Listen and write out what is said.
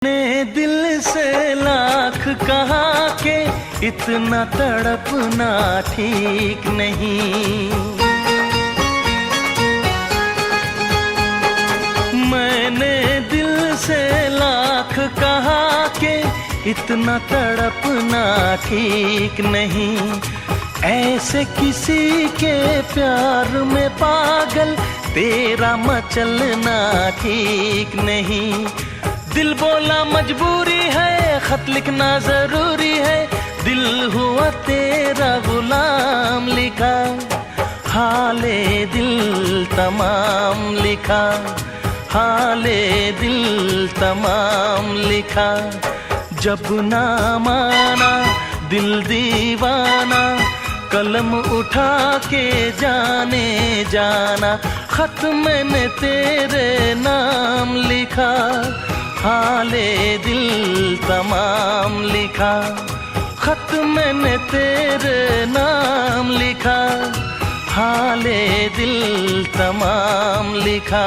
ने दिल से लाख कहा के इतना तड़पना ठीक नहीं। मैंने दिल से लाख कहा के इतना तड़पना ठीक नहीं। ऐसे किसी के प्यार में पागल तेरा मचलना ठीक नहीं। दिल बोला मजबूरी है, खत लिखना जरूरी है, दिल हुआ तेरा गुलाम लिखा, हाले दिल तमाम लिखा, हाले दिल तमाम लिखा। जब ना माना दिल दीवाना, कलम उठा के जाने जाना, खत मैंने तेरे नाम लिखा, हाले दिल तमाम लिखा। खत मैंने तेरे नाम लिखा, हाले दिल तमाम लिखा।